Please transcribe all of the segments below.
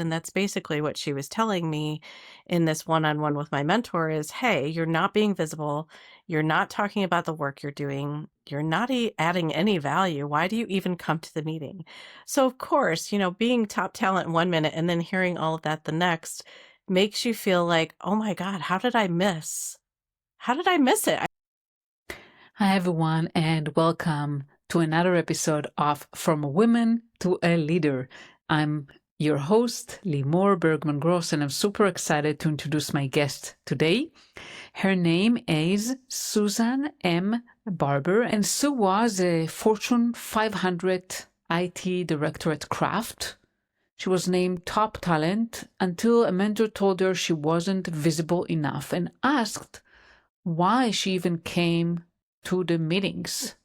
And that's basically what she was telling me in this one-on-one with my mentor is, hey, you're not being visible. You're not talking about the work you're doing. You're not adding any value. Why do you even come to the meeting? So, of course, being top talent 1 minute and then hearing all of that the next makes you feel like, oh my God, how did I miss? How did I miss it? Hi, everyone, and welcome to another episode of From a Woman to a Leader. I'm your host, Limor Bergman, and I'm super excited to introduce my guest today. Her name is Susan M. Barber, and Sue was a Fortune 500 IT director at Kraft. She was named top talent until a mentor told her she wasn't visible enough and asked why she even came to the meetings.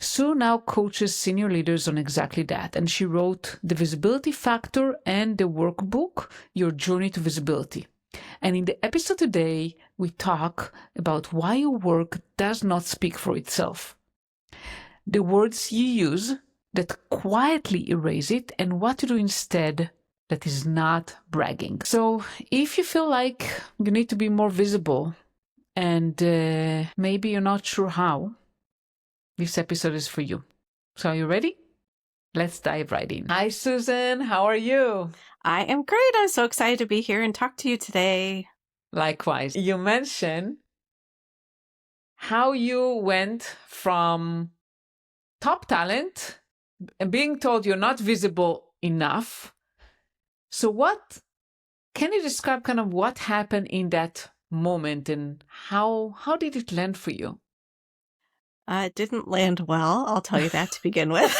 Sue now coaches senior leaders on exactly that, and she wrote The Visibility Factor and the workbook, Your Journey to Visibility. And in the episode today, we talk about why your work does not speak for itself, the words you use that quietly erase it, and what to do instead that is not bragging. So if you feel like you need to be more visible, and maybe you're not sure how, this episode is for you. So are you ready? Let's dive right in. Hi, Susan. How are you? I am great. I'm so excited to be here and talk to you today. Likewise. You mentioned how you went from top talent and being told you're not visible enough. So can you describe kind of what happened in that moment and how did it land for you? It didn't land well, I'll tell you that to begin with.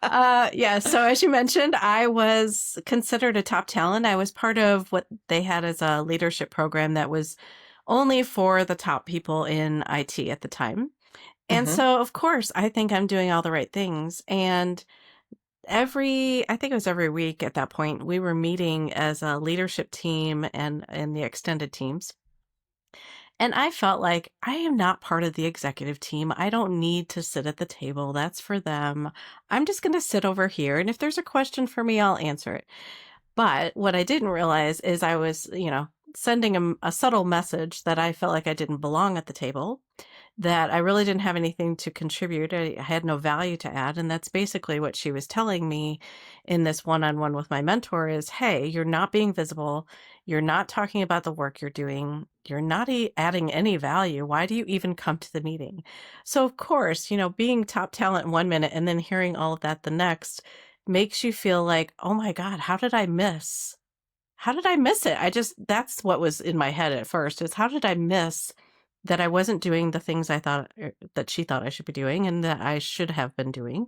So as you mentioned, I was considered a top talent. I was part of what they had as a leadership program that was only for the top people in IT at the time. And so, of course, I think I'm doing all the right things. And I think it was every week at that point, we were meeting as a leadership team and the extended teams. And I felt like I am not part of the executive team. I don't need to sit at the table. That's for them. I'm just going to sit over here. And if there's a question for me, I'll answer it. But what I didn't realize is I was, sending a subtle message that I felt like I didn't belong at the table, that I really didn't have anything to contribute. I had no value to add. And that's basically what she was telling me in this one-on-one with my mentor is, hey, you're not being visible. You're not talking about the work you're doing. You're not adding any value. Why do you even come to the meeting? So, of course, being top talent 1 minute and then hearing all of that the next makes you feel like, oh my God, how did I miss? How did I miss it? That's what was in my head at first is how did I miss that I wasn't doing the things I thought that she thought I should be doing and that I should have been doing.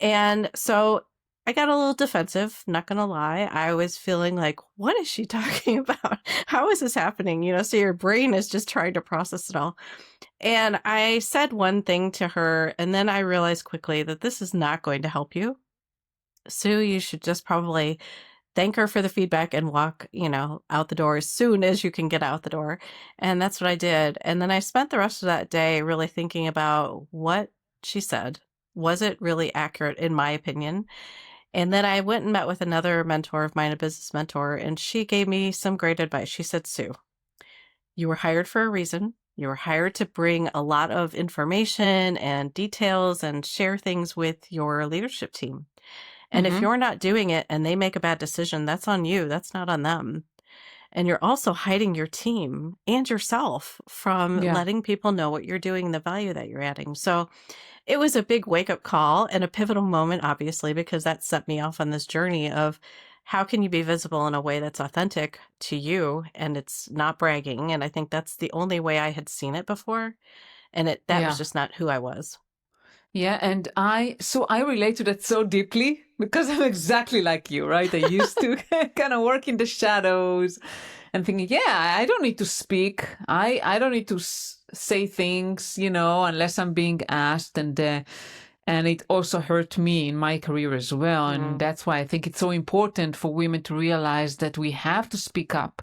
And so I got a little defensive, not going to lie. I was feeling like, what is she talking about? How is this happening? So your brain is just trying to process it all. And I said one thing to her, and then I realized quickly that this is not going to help you. Sue, you should just probably thank her for the feedback and walk, out the door as soon as you can get out the door. And that's what I did. And then I spent the rest of that day really thinking about what she said. Was it really accurate in my opinion? And then I went and met with another mentor of mine, a business mentor, and she gave me some great advice. She said, Sue, you were hired for a reason. You were hired to bring a lot of information and details and share things with your leadership team. And if you're not doing it and they make a bad decision, that's on you. That's not on them. And you're also hiding your team and yourself from letting people know what you're doing and the value that you're adding. So it was a big wake-up call and a pivotal moment, obviously, because that set me off on this journey of how can you be visible in a way that's authentic to you and it's not bragging. And I think that's the only way I had seen it before. And that was just not who I was. Yeah, and I relate to that so deeply because I'm exactly like you, right? I used to kind of work in the shadows and thinking, yeah, I don't need to speak. I don't need to say things, unless I'm being asked. And it also hurt me in my career as well. And that's why I think it's so important for women to realize that we have to speak up.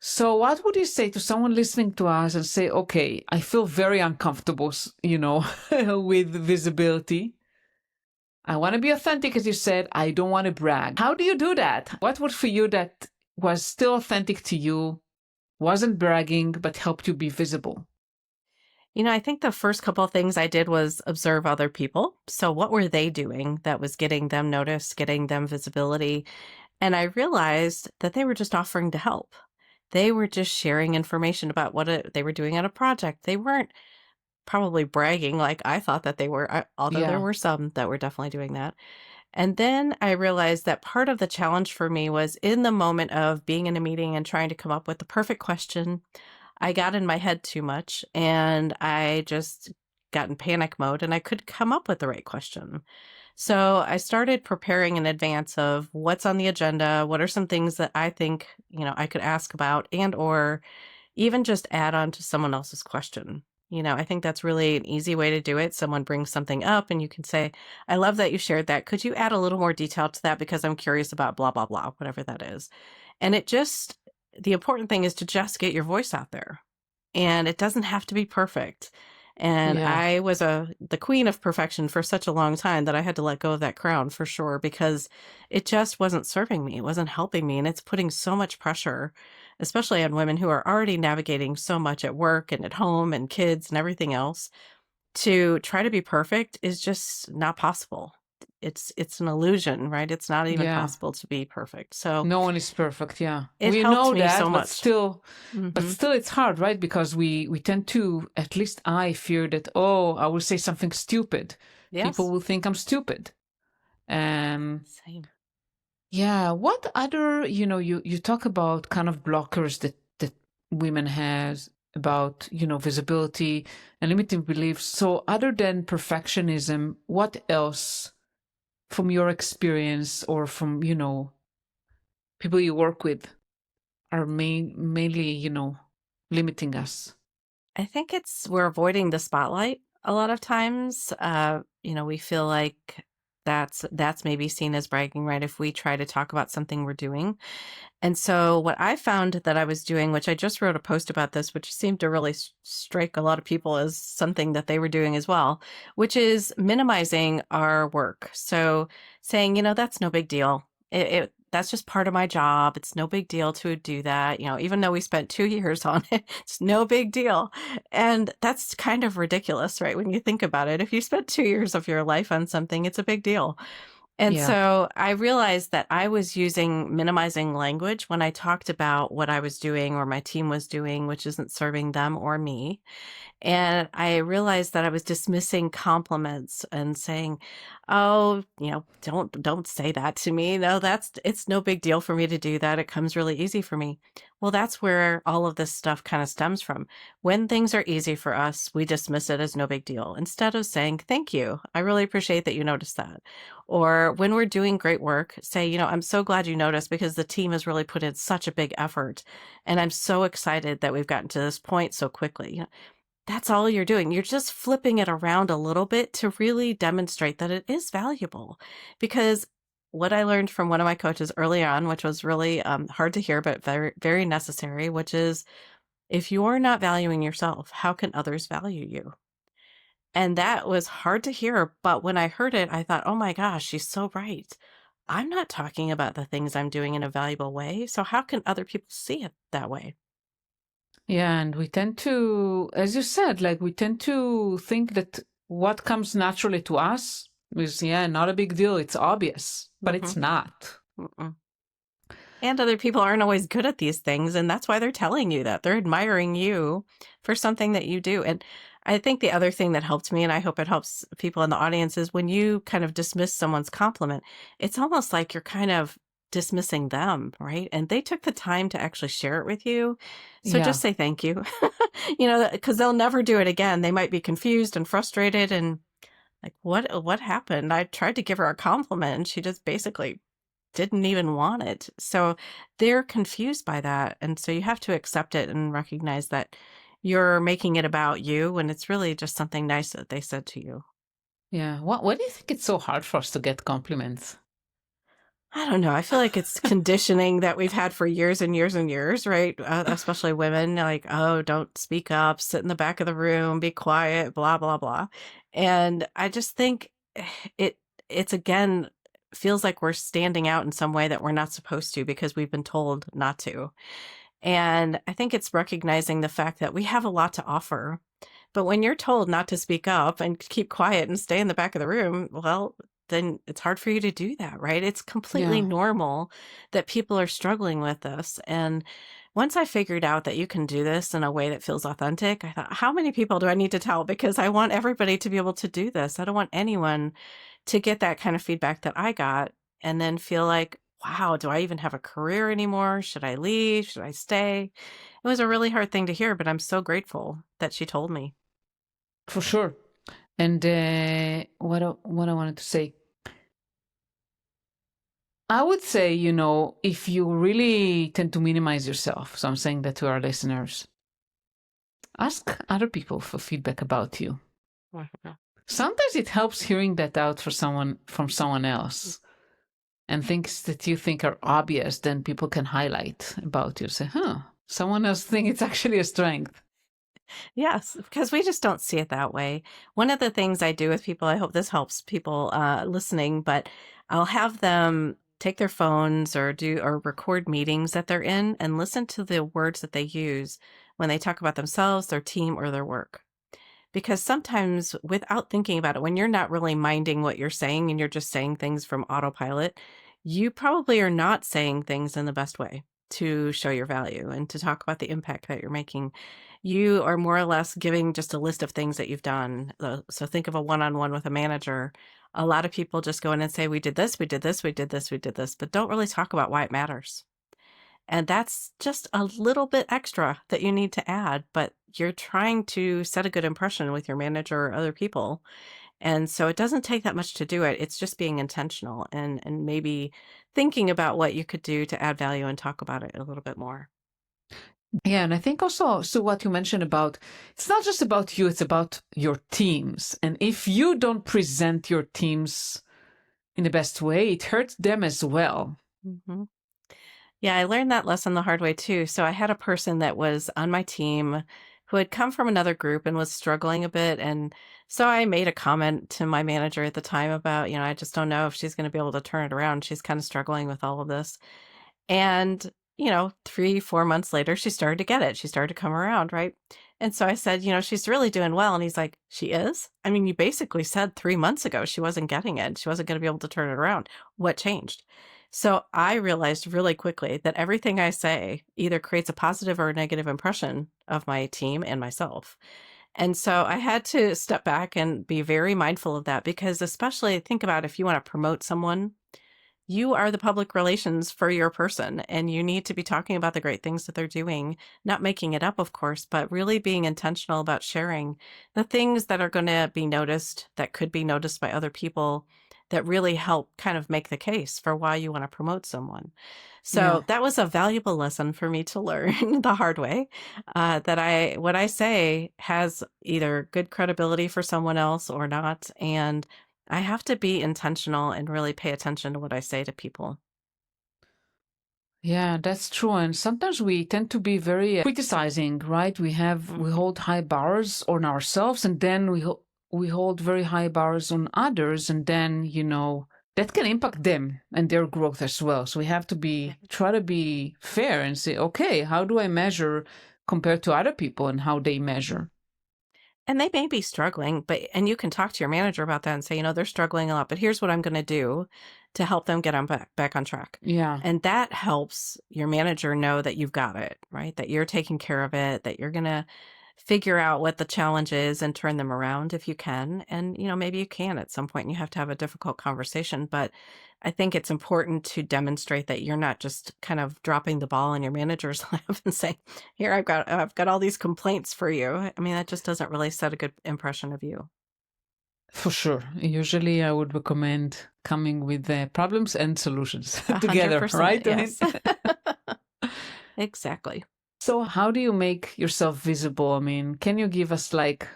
So what would you say to someone listening to us and say, okay, I feel very uncomfortable, with visibility. I want to be authentic, as you said. I don't want to brag. How do you do that? What was for you that was still authentic to you, wasn't bragging, but helped you be visible? I think the first couple of things I did was observe other people. So, what were they doing that was getting them noticed, getting them visibility? And I realized that they were just offering to help. They were just sharing information about they were doing on a project. They weren't probably bragging like I thought that they were, although there Yeah. were some that were definitely doing that. And then I realized that part of the challenge for me was in the moment of being in a meeting and trying to come up with the perfect question. I got in my head too much and I just got in panic mode and I couldn't come up with the right question. So I started preparing in advance of what's on the agenda, what are some things that I think, I could ask about and or even just add on to someone else's question. I think that's really an easy way to do it. Someone brings something up and you can say, I love that you shared that. Could you add a little more detail to that because I'm curious about blah, blah, blah, whatever that is. And the important thing is to just get your voice out there and it doesn't have to be perfect. And Yeah. I was the queen of perfection for such a long time that I had to let go of that crown for sure because it just wasn't serving me. It wasn't helping me. And it's putting so much pressure, especially on women who are already navigating so much at work and at home and kids and everything else. To try to be perfect is just not possible. It's an illusion, right? It's not even Yeah. possible to be perfect. So No one is perfect. Yeah. it We helped know me so that, much. but Hmm. still it's hard, right? Because we tend to, at least I fear that, oh, I will say something stupid. People Yes. will think I'm stupid. Um, Same. yeah. What other, you talk about kind of blockers that women has about, visibility and limiting beliefs. So other than perfectionism, what else from your experience or from, people you work with are mainly, limiting us? I think we're avoiding the spotlight a lot of times. We feel like that's maybe seen as bragging, right? If we try to talk about something we're doing. And so what I found that I was doing, which I just wrote a post about this, which seemed to really strike a lot of people as something that they were doing as well, which is minimizing our work. So saying, that's no big deal. That's just part of my job. It's no big deal to do that. Even though we spent 2 years on it, it's no big deal. And that's kind of ridiculous, right? When you think about it, if you spent 2 years of your life on something, it's a big deal. And Yeah. so I realized that I was using minimizing language when I talked about what I was doing or my team was doing, which isn't serving them or me. And I realized that I was dismissing compliments and saying, "Oh, don't say that to me. No, it's no big deal for me to do that. It comes really easy for me." Well, that's where all of this stuff kind of stems from. When things are easy for us, we dismiss it as no big deal instead of saying, "Thank you. I really appreciate that you noticed that." Or when we're doing great work, say, "I'm so glad you noticed because the team has really put in such a big effort and I'm so excited that we've gotten to this point so quickly." That's all you're doing. You're just flipping it around a little bit to really demonstrate that it is valuable. Because what I learned from one of my coaches early on, which was really hard to hear, but very, very necessary, which is if you're not valuing yourself, how can others value you? And that was hard to hear. But when I heard it, I thought, oh my gosh, she's so right. I'm not talking about the things I'm doing in a valuable way. So how can other people see it that way? Yeah. And we tend to, as you said, like we tend to think that what comes naturally to us is, yeah, not a big deal. It's obvious, but it's Hmm. not. And other people aren't always good at these things, and that's why they're telling you that. They're admiring you for something that you do. And I think the other thing that helped me, and I hope it helps people in the audience, is when you kind of dismiss someone's compliment, it's almost like you're kind of dismissing them, right? And they took the time to actually share it with you. So Yeah. just say thank you, because they'll never do it again. They might be confused and frustrated and like, what happened? I tried to give her a compliment and she just basically didn't even want it. So they're confused by that. And so you have to accept it and recognize that you're making it about you when it's really just something nice that they said to you. Yeah. Why do you think it's so hard for us to get compliments? I don't know. I feel like it's conditioning that we've had for years and years and years, right? Especially women, like, oh, don't speak up, sit in the back of the room, be quiet, blah, blah, blah. And I just think it. it's again feels like we're standing out in some way that we're not supposed to because we've been told not to. And I think it's recognizing the fact that we have a lot to offer. But when you're told not to speak up and keep quiet and stay in the back of the room, well, then it's hard for you to do that, right? It's completely Yeah, normal that people are struggling with this. And once I figured out that you can do this in a way that feels authentic, I thought, how many people do I need to tell? Because I want everybody to be able to do this. I don't want anyone to get that kind of feedback that I got and then feel like, wow, do I even have a career anymore? Should I leave? Should I stay? It was a really hard thing to hear, but I'm so grateful that she told me. for sure. And what I wanted to say, I would say, if you really tend to minimize yourself, so I'm saying that to our listeners, ask other people for feedback about you. Sometimes it helps hearing that out from someone else, and things that you think are obvious, then people can highlight about you. Say, someone else think it's actually a strength. Yes, because we just don't see it that way. One of the things I do with people, I hope this helps people listening, but I'll have them take their phones or record meetings that they're in and listen to the words that they use when they talk about themselves, their team, or their work. Because sometimes without thinking about it, when you're not really minding what you're saying and you're just saying things from autopilot, you probably are not saying things in the best way to show your value and to talk about the impact that you're making. You are more or less giving just a list of things that you've done. So think of a one-on-one with a manager. A lot of people just go in and say, we did this, we did this, we did this, we did this, but don't really talk about why it matters. And that's just a little bit extra that you need to add, but you're trying to set a good impression with your manager or other people. And so it doesn't take that much to do it. It's just being intentional and maybe thinking about what you could do to add value and talk about it a little bit more. Yeah, and I think also, so what you mentioned about, it's not just about you, it's about your teams. And if you don't present your teams in the best way, it hurts them as well. hmm Yeah, I learned that lesson the hard way too. So I had a person that was on my team who had come from another group and was struggling a bit. And so I made a comment to my manager at the time about, I just don't know if she's going to be able to turn it around. She's kind of struggling with all of this. And, 3, 4 months later, she started to get it. She started to come around, right? And so I said, she's really doing well. And he's like, she is? I mean, you basically said 3 months ago she wasn't getting it. She wasn't going to be able to turn it around. What changed? So I realized really quickly that everything I say either creates a positive or a negative impression of my team and myself. And so I had to step back and be very mindful of that because especially think about if you want to promote someone, you are the public relations for your person, and you need to be talking about the great things that they're doing, not making it up, of course, but really being intentional about sharing the things that are going to be noticed, that could be noticed by other people, that really help kind of make the case for why you want to promote someone. Yeah. So that was a valuable lesson for me to learn the hard way, that what I say has either good credibility for someone else or not. And I have to be intentional and really pay attention to what I say to people. Yeah, that's true. And sometimes we tend to be very criticizing, right? We Mhm. hold high bars on ourselves, and then we hold very high bars on others, and then, that can impact them and their growth as well. So we have to try to be fair and say, okay, how do I measure compared to other people and how they measure? And they may be struggling, and you can talk to your manager about that and say, they're struggling a lot, but here's what I'm going to do to help them get on back on track. Yeah. And that helps your manager know that you've got it, right? That you're taking care of it, that you're going to figure out what the challenge is and turn them around if you can. And, maybe you can at some point and you have to have a difficult conversation, but I think it's important to demonstrate that you're not just kind of dropping the ball in your manager's lap and saying, here, I've got all these complaints for you. I mean, that just doesn't really set a good impression of you. For sure. Usually I would recommend coming with the problems and solutions together, 100%. right? Yes. Exactly. So how do you make yourself visible? I mean, can you give us like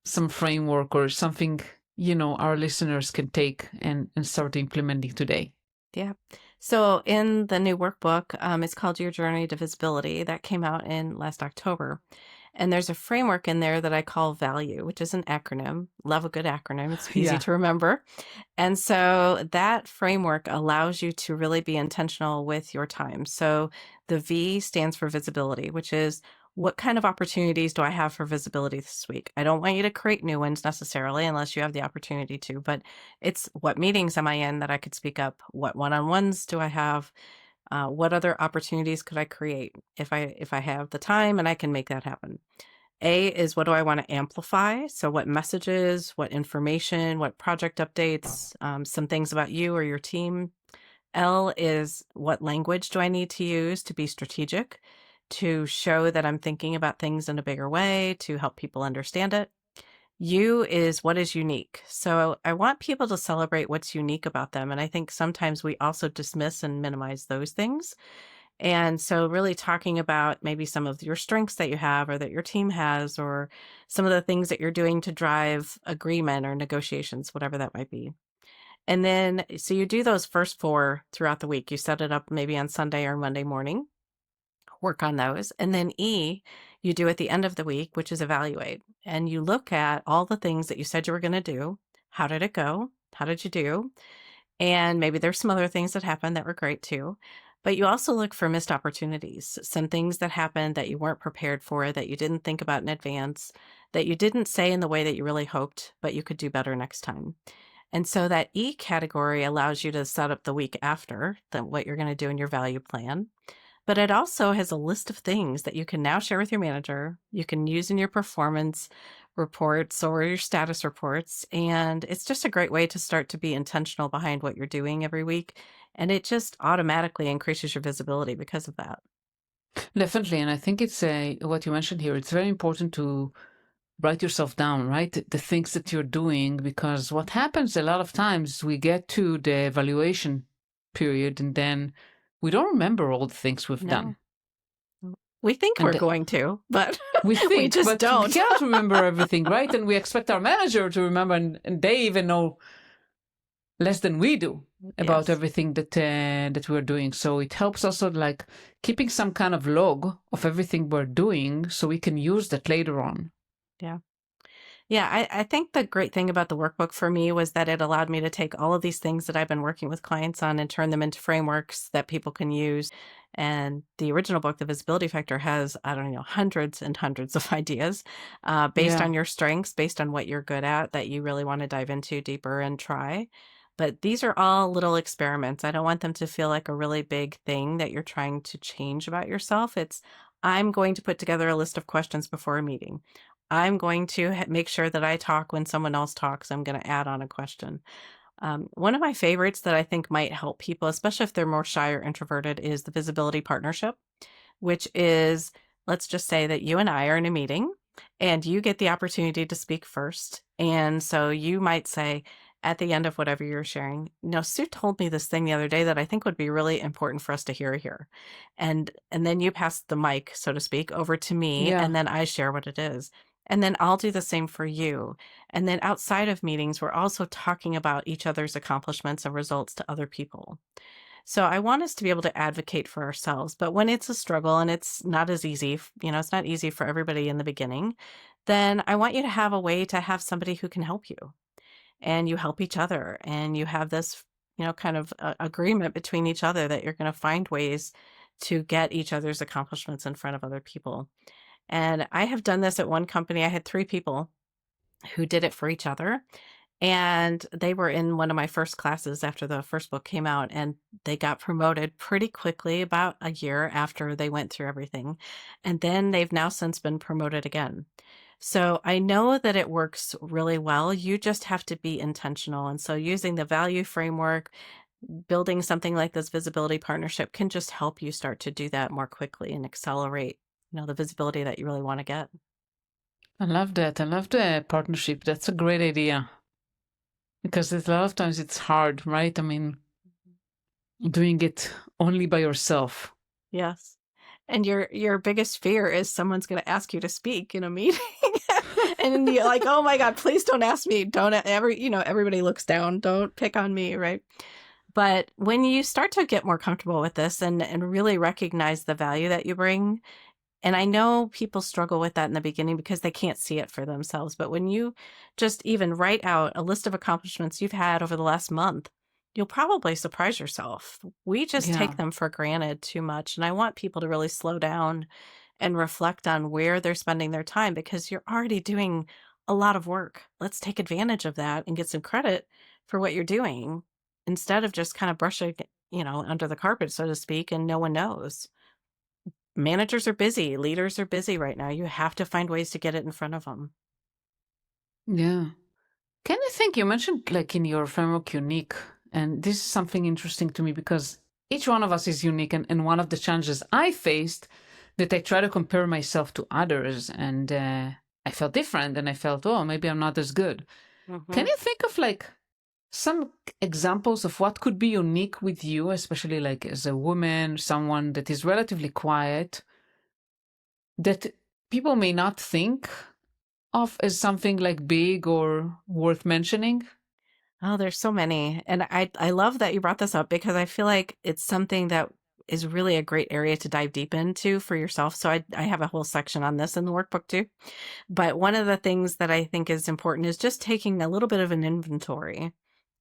some framework or something, our listeners can take and start implementing today? Yeah. So in the new workbook, it's called Your Journey to Visibility. That came out in last October. And there's a framework in there that I call value, which is an acronym. Love a good acronym. It's easy Yeah. to remember. And so that framework allows you to really be intentional with your time. So the V stands for visibility, which is what kind of opportunities do I have for visibility this week? I don't want you to create new ones necessarily unless you have the opportunity to, but it's what meetings am I in that I could speak up? What one-on-ones do I have? What other opportunities could I create if I have the time and I can make that happen? A is what do I want to amplify? So what messages, what information, what project updates, some things about you or your team. L is what language do I need to use to be strategic, to show that I'm thinking about things in a bigger way, to help people understand it. U is what is unique. So I want people to celebrate what's unique about them. And I think sometimes we also dismiss and minimize those things. And so really talking about maybe some of your strengths that you have or that your team has, or some of the things that you're doing to drive agreement or negotiations, whatever that might be. And then, so you do those first four throughout the week. You set it up maybe on Sunday or Monday morning, work on those. And then E, you do at the end of the week, which is evaluate. And you look at all the things that you said you were going to do. How did it go? How did you do? And maybe there's some other things that happened that were great too. But you also look for missed opportunities, some things that happened that you weren't prepared for, that you didn't think about in advance, that you didn't say in the way that you really hoped, but you could do better next time. And so that E category allows you to set up the week after what you're going to do in your value plan. But it also has a list of things that you can now share with your manager. You can use in your performance reports or your status reports. And it's just a great way to start to be intentional behind what you're doing every week. And it just automatically increases your visibility because of that. Definitely. And I think it's what you mentioned here. It's very important to write yourself down, right? The things that you're doing, because what happens a lot of times, we get to the evaluation period and then we don't remember all the things we've done. No, we think we're And going to, but we we think, just but we don't. can't remember everything, right? And we expect our manager to remember, and they even know less than we do about Yes. everything that we're doing. So it helps also like keeping some kind of log of everything we're doing so we can use that later on. Yeah. Yeah, I think the great thing about the workbook for me was that it allowed me to take all of these things that I've been working with clients on and turn them into frameworks that people can use. And the original book, The Visibility Factor, has, I don't know, hundreds and hundreds of ideas based Yeah. on your strengths, based on what you're good at that you really want to dive into deeper and try. But these are all little experiments. I don't want them to feel like a really big thing that you're trying to change about yourself. It's, I'm going to put together a list of questions before a meeting. I'm going to make sure that I talk when someone else talks. I'm going to add on a question. One of my favorites that I think might help people, especially if they're more shy or introverted, is the visibility partnership, which is, let's just say that you and I are in a meeting and you get the opportunity to speak first. And so you might say at the end of whatever you're sharing, Sue told me this thing the other day that I think would be really important for us to hear here. And then you pass the mic, so to speak, over to me, Yeah. and then I share what it is. And then I'll do the same for you. And then outside of meetings, we're also talking about each other's accomplishments and results to other people. So I want us to be able to advocate for ourselves. But when it's a struggle and it's not as easy, it's not easy for everybody in the beginning, then I want you to have a way to have somebody who can help you, and you help each other, and you have this, kind of agreement between each other that you're going to find ways to get each other's accomplishments in front of other people. And I have done this at one company. I had 3 people who did it for each other. And they were in one of my first classes after the first book came out, and they got promoted pretty quickly, about a year after they went through everything. And then they've now since been promoted again. So I know that it works really well. You just have to be intentional. And so using the value framework, building something like this visibility partnership can just help you start to do that more quickly and accelerate, the visibility that you really want to get. I love that. I love the partnership. That's a great idea. Because a lot of times it's hard, right? I mean, doing it only by yourself. Yes. And your biggest fear is someone's going to ask you to speak in a meeting. And you're like, oh my God, please don't ask me. Don't ever, everybody looks down. Don't pick on me, right? But when you start to get more comfortable with this and really recognize the value that you bring, And I know people struggle with that in the beginning because they can't see it for themselves. But when you just even write out a list of accomplishments you've had over the last month, you'll probably surprise yourself. We just take Yeah. them for granted too much. And I want people to really slow down and reflect on where they're spending their time because you're already doing a lot of work. Let's take advantage of that and get some credit for what you're doing instead of just kind of brushing it, under the carpet, so to speak, and no one knows. Managers are busy, leaders are busy right now. You have to find ways to get it in front of them. Yeah. Can you think, you mentioned like in your framework unique, and this is something interesting to me because each one of us is unique. And one of the challenges I faced that I try to compare myself to others and I felt different and I felt, oh, maybe I'm not as good. Can Mhm. you think of like some examples of what could be unique with you, especially like as a woman, someone that is relatively quiet, that people may not think of as something like big or worth mentioning? Oh, there's so many. And I love that you brought this up because I feel like it's something that is really a great area to dive deep into for yourself. So I have a whole section on this in the workbook too. But one of the things that I think is important is just taking a little bit of an inventory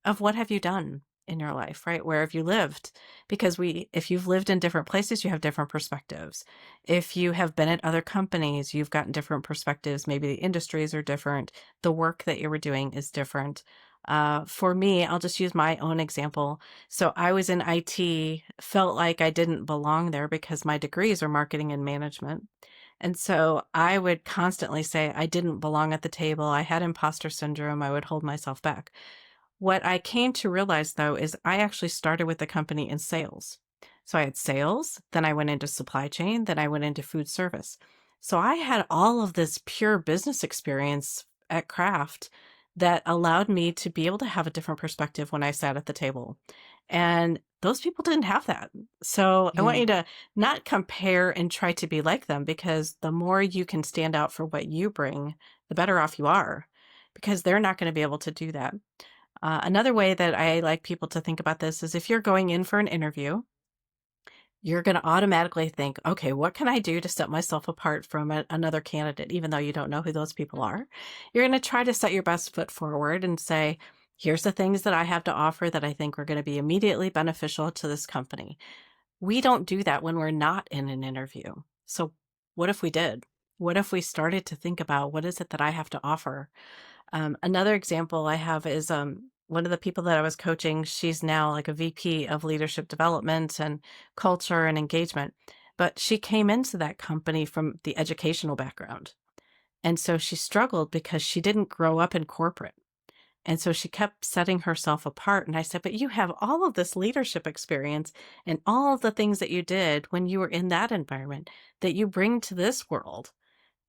of what have you done in your life, right? Where have you lived? Because if you've lived in different places, you have different perspectives. If you have been at other companies, you've gotten different perspectives. Maybe the industries are different. The work that you were doing is different. For me, I'll just use my own example. So I was in IT, felt like I didn't belong there because my degrees are marketing and management. And so I would constantly say I didn't belong at the table. I had imposter syndrome. I would hold myself back. What I came to realize though is I actually started with the company in sales. So I had sales, then I went into supply chain, then I went into food service. So I had all of this pure business experience at Kraft that allowed me to be able to have a different perspective when I sat at the table. And those people didn't have that. So I want Yeah. you to not compare and try to be like them because the more you can stand out for what you bring, the better off you are because they're not going to be able to do that. Another way that I like people to think about this is if you're going in for an interview, you're going to automatically think, okay, what can I do to set myself apart from another candidate, even though you don't know who those people are? You're going to try to set your best foot forward and say, here's the things that I have to offer that I think are going to be immediately beneficial to this company. We don't do that when we're not in an interview. So, what if we did? What if we started to think about what is it that I have to offer? Another example I have is one of the people that I was coaching. She's now like a VP of leadership development and culture and engagement. But she came into that company from the educational background. And so she struggled because she didn't grow up in corporate. And so she kept setting herself apart. And I said, but you have all of this leadership experience and all of the things that you did when you were in that environment that you bring to this world.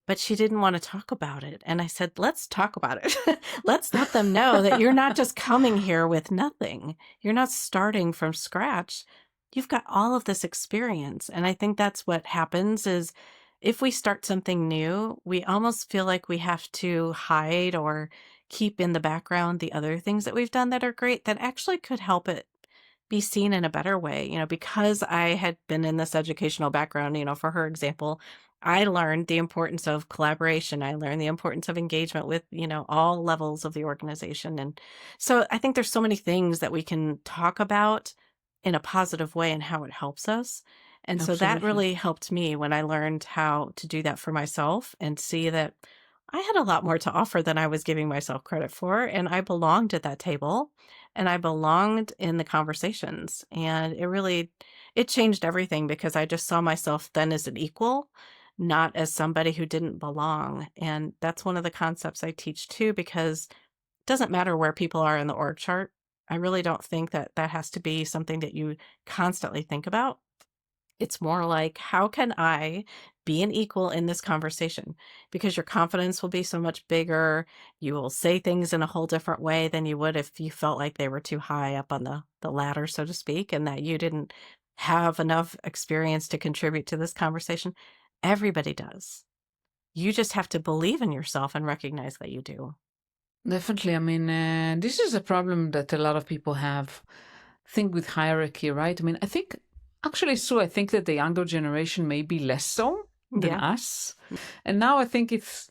But she didn't wanna talk about it, and I said, "Let's talk about it. Let's let them know that you're not just coming here with nothing. You're not starting from scratch. You've got all of this experience," and I think that's what happens is if we start something new, we almost feel like we have to hide or keep in the background the other things that we've done that are great that actually could help it be seen in a better way, because I had been in this educational background, for her example, I learned the importance of collaboration. I learned the importance of engagement with, all levels of the organization. And so I think there's so many things that we can talk about in a positive way and how it helps us. And so that Absolutely. really helped me when I learned how to do that for myself and see that I had a lot more to offer than I was giving myself credit for. And I belonged at that table and I belonged in the conversations. And it changed everything because I just saw myself then as an equal, not as somebody who didn't belong. And that's one of the concepts I teach too, because it doesn't matter where people are in the org chart. I really don't think that that has to be something that you constantly think about. It's more like, how can I be an equal in this conversation? Because your confidence will be so much bigger. You will say things in a whole different way than you would if you felt like they were too high up on the ladder, so to speak, and that you didn't have enough experience to contribute to this conversation. Everybody does. You just have to believe in yourself and recognize that you do. Definitely. I mean, this is a problem that a lot of people have. Think with hierarchy, right? I mean, I think actually, Sue, I think that the younger generation may be less so. than Yeah. us. And now I think it's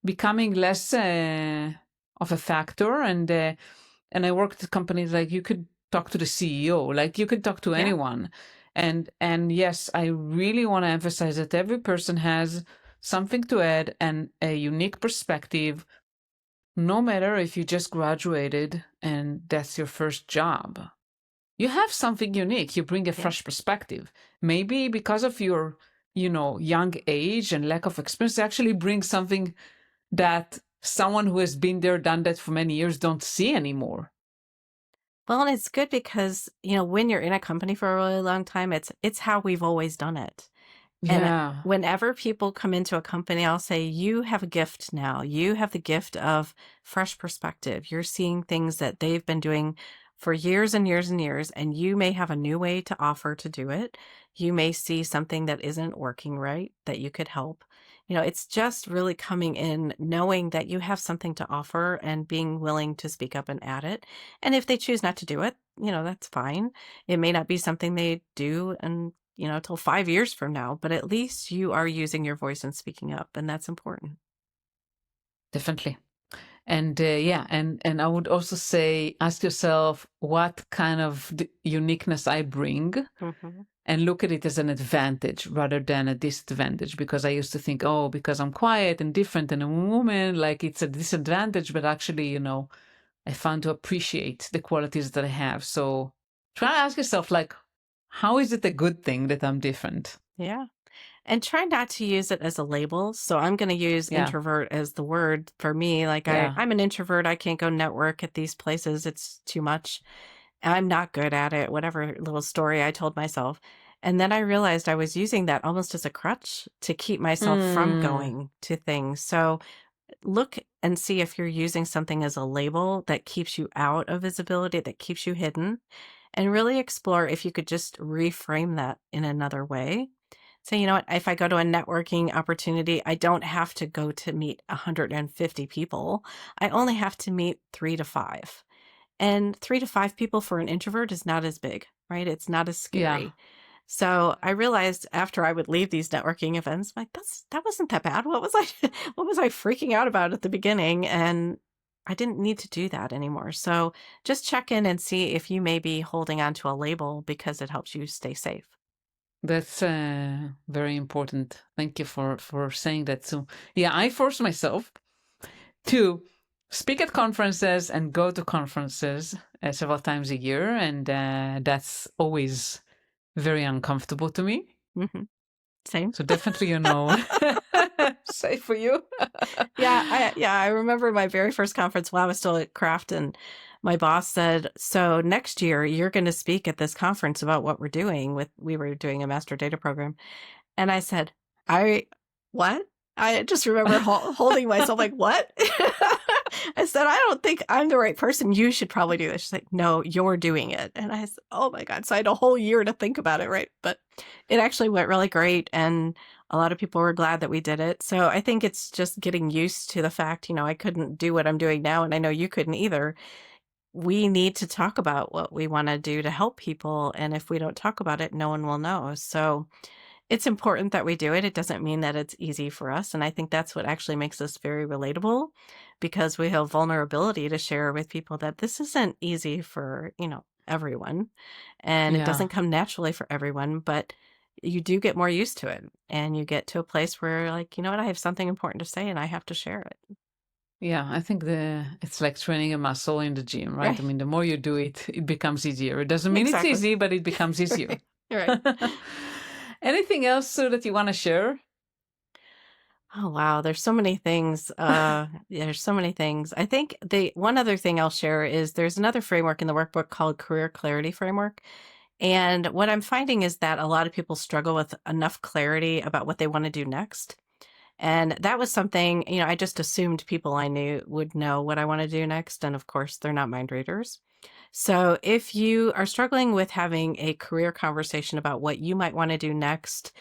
becoming less of a factor. And I worked at companies like you could talk to the CEO, like you could talk to Yeah. anyone. And yes, I really want to emphasize that every person has something to add and a unique perspective, no matter if you just graduated and that's your first job. You have something unique. You bring a Yeah. fresh perspective. Maybe because of your, young age and lack of experience, actually bring something that someone who has been there, done that for many years don't see anymore. Well, and it's good because, when you're in a company for a really long time, it's how we've always done it. And Yeah, whenever people come into a company, I'll say, you have a gift now. You have the gift of fresh perspective. You're seeing things that they've been doing for years and years and years, and you may have a new way to offer to do it. You may see something that isn't working right that you could help. It's just really coming in, knowing that you have something to offer and being willing to speak up and add it. And if they choose not to do it, that's fine. It may not be something they do and till 5 years from now, but at least you are using your voice and speaking up, and that's important. definitely. And yeah, and I would also say, ask yourself what kind of uniqueness I bring, Hmm. and look at it as an advantage rather than a disadvantage. Because I used to think, oh, because I'm quiet and different and a woman, like it's a disadvantage. But actually, I found to appreciate the qualities that I have. So try to ask yourself, like, how is it a good thing that I'm different? Yeah. And try not to use it as a label. So I'm going to use Yeah, introvert as the word for me. Like yeah. I'm an introvert. I can't go network at these places. It's too much. I'm not good at it, whatever little story I told myself. And then I realized I was using that almost as a crutch to keep myself from Mm, going to things. So look and see if you're using something as a label that keeps you out of visibility, that keeps you hidden, and really explore if you could just reframe that in another way. Say, you know what, if I go to a networking opportunity, I don't have to go to meet 150 people. I only have to meet 3 to 5. And 3 to 5 people for an introvert is not as big, right? It's not as yeah. scary. So I realized after I would leave these networking events, like that wasn't that bad. What was I what was I freaking out about at the beginning? And I didn't need to do that anymore. So just check in and see if you may be holding on to a label because it helps you stay safe. That's very important. Thank you for saying that. So yeah, I force myself to speak at conferences and go to conferences several times a year, and that's always very uncomfortable to me. Hmm. Same. So definitely, safe for you. Yeah, I remember my very first conference while I was still at Kraft, and my boss said, "So next year you're going to speak at this conference about what we're doing with we were doing a master data program." And I said, "I what?" I just remember holding myself like, "What?" I said, "I don't think I'm the right person. You should probably do this." She's like, "No, you're doing it." And I said, "Oh my God." So I had a whole year to think about it, right? But it actually went really great. And a lot of people were glad that we did it. So I think it's just getting used to the fact, I couldn't do what I'm doing now. And I know you couldn't either. We need to talk about what we want to do to help people. And if we don't talk about it, no one will know. So it's important that we do it. It doesn't mean that it's easy for us. And I think that's what actually makes us very relatable because we have vulnerability to share with people that this isn't easy for, everyone. And it Yeah, doesn't come naturally for everyone, but you do get more used to it. And you get to a place where, like, you know what, I have something important to say and I have to share it. yeah. I think it's like training a muscle in the gym, right? I Right. mean, the more you do it, it becomes easier. It doesn't mean it's Exactly. easy, but it becomes easier. Right. Right. Anything else that you want to share? Oh wow, there's so many things. There's so many things. I think the one other thing I'll share is there's another framework in the workbook called Career Clarity Framework. And what I'm finding is that a lot of people struggle with enough clarity about what they want to do next. And that was something, I just assumed people I knew would know what I want to do next. And of course, they're not mind readers. So if you are struggling with having a career conversation about what you might want to do next,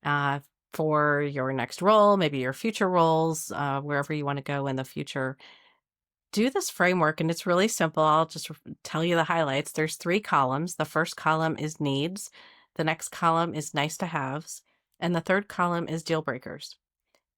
uh, for your next role, maybe your future roles, wherever you want to go in the future. Do this framework, and it's really simple. I'll just tell you the highlights. There's 3 columns. The first column is needs. The next column is nice to haves. And the third column is deal breakers.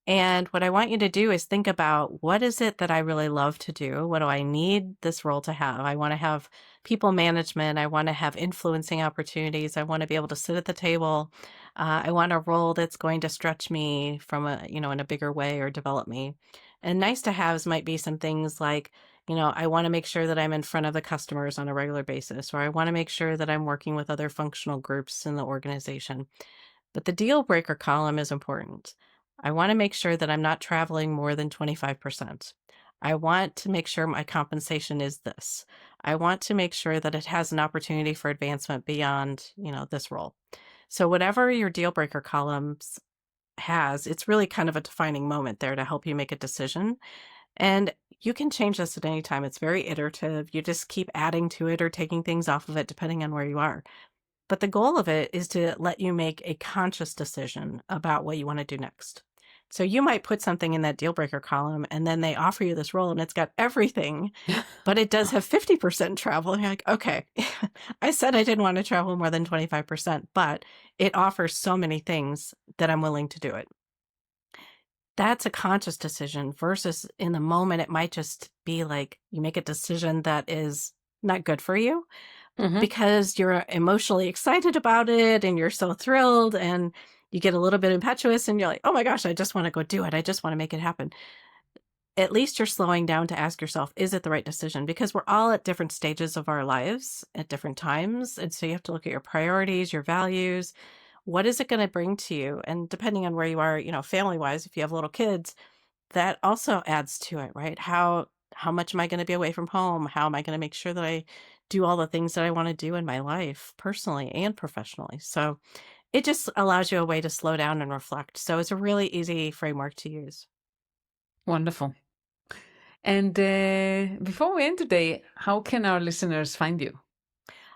And what I want you to do is think about, what is it that I really love to do? What do I need this role to have? I want to have people management. I want to have influencing opportunities. I want to be able to sit at the table. I want a role that's going to stretch me from in a bigger way or develop me. And nice to haves might be some things like, I want to make sure that I'm in front of the customers on a regular basis, or I want to make sure that I'm working with other functional groups in the organization. But the deal breaker column is important. I want to make sure that I'm not traveling more than 25%. I want to make sure my compensation is this. I want to make sure that it has an opportunity for advancement beyond, this role. So whatever your deal breaker columns has, it's really kind of a defining moment there to help you make a decision. And you can change this at any time. It's very iterative. You just keep adding to it or taking things off of it depending on where you are. But the goal of it is to let you make a conscious decision about what you want to do next. So you might put something in that deal breaker column and then they offer you this role and it's got everything, but it does have 50% travel. And you're like, okay, I said I didn't want to travel more than 25%, but it offers so many things that I'm willing to do it. That's a conscious decision versus in the moment, it might just be like you make a decision that is not good for you because you're emotionally excited about it and you're so thrilled and you get a little bit impetuous and you're like, oh my gosh, I just want to go do it. I just want to make it happen. At least you're slowing down to ask yourself, is it the right decision? Because we're all at different stages of our lives at different times. And so you have to look at your priorities, your values. What is it going to bring to you? And depending on where you are, family wise, if you have little kids, that also adds to it, right? How much am I going to be away from home? How am I going to make sure that I do all the things that I want to do in my life, personally and professionally? So it just allows you a way to slow down and reflect. So it's a really easy framework to use. Wonderful. And before we end today, how can our listeners find you?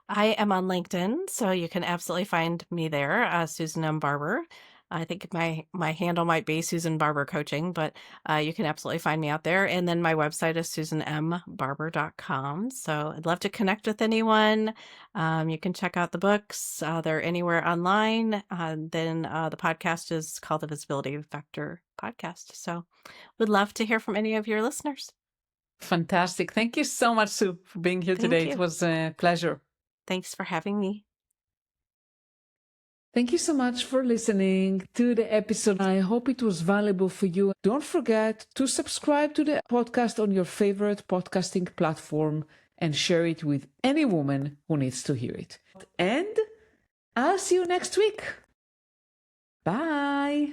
I am on LinkedIn, so you can absolutely find me there, Susan M. Barber. I think my handle might be Susan Barber Coaching, but you can absolutely find me out there. And then my website is susanmbarber.com. So I'd love to connect with anyone. You can check out the books. They're anywhere online. Then the podcast is called the Visibility Vector Podcast. So would love to hear from any of your listeners. Fantastic. Thank you so much, Sue, for being here Thank today. you. It was a pleasure. Thanks for having me. Thank you so much for listening to the episode. I hope it was valuable for you. Don't forget to subscribe to the podcast on your favorite podcasting platform and share it with any woman who needs to hear it. And I'll see you next week. Bye.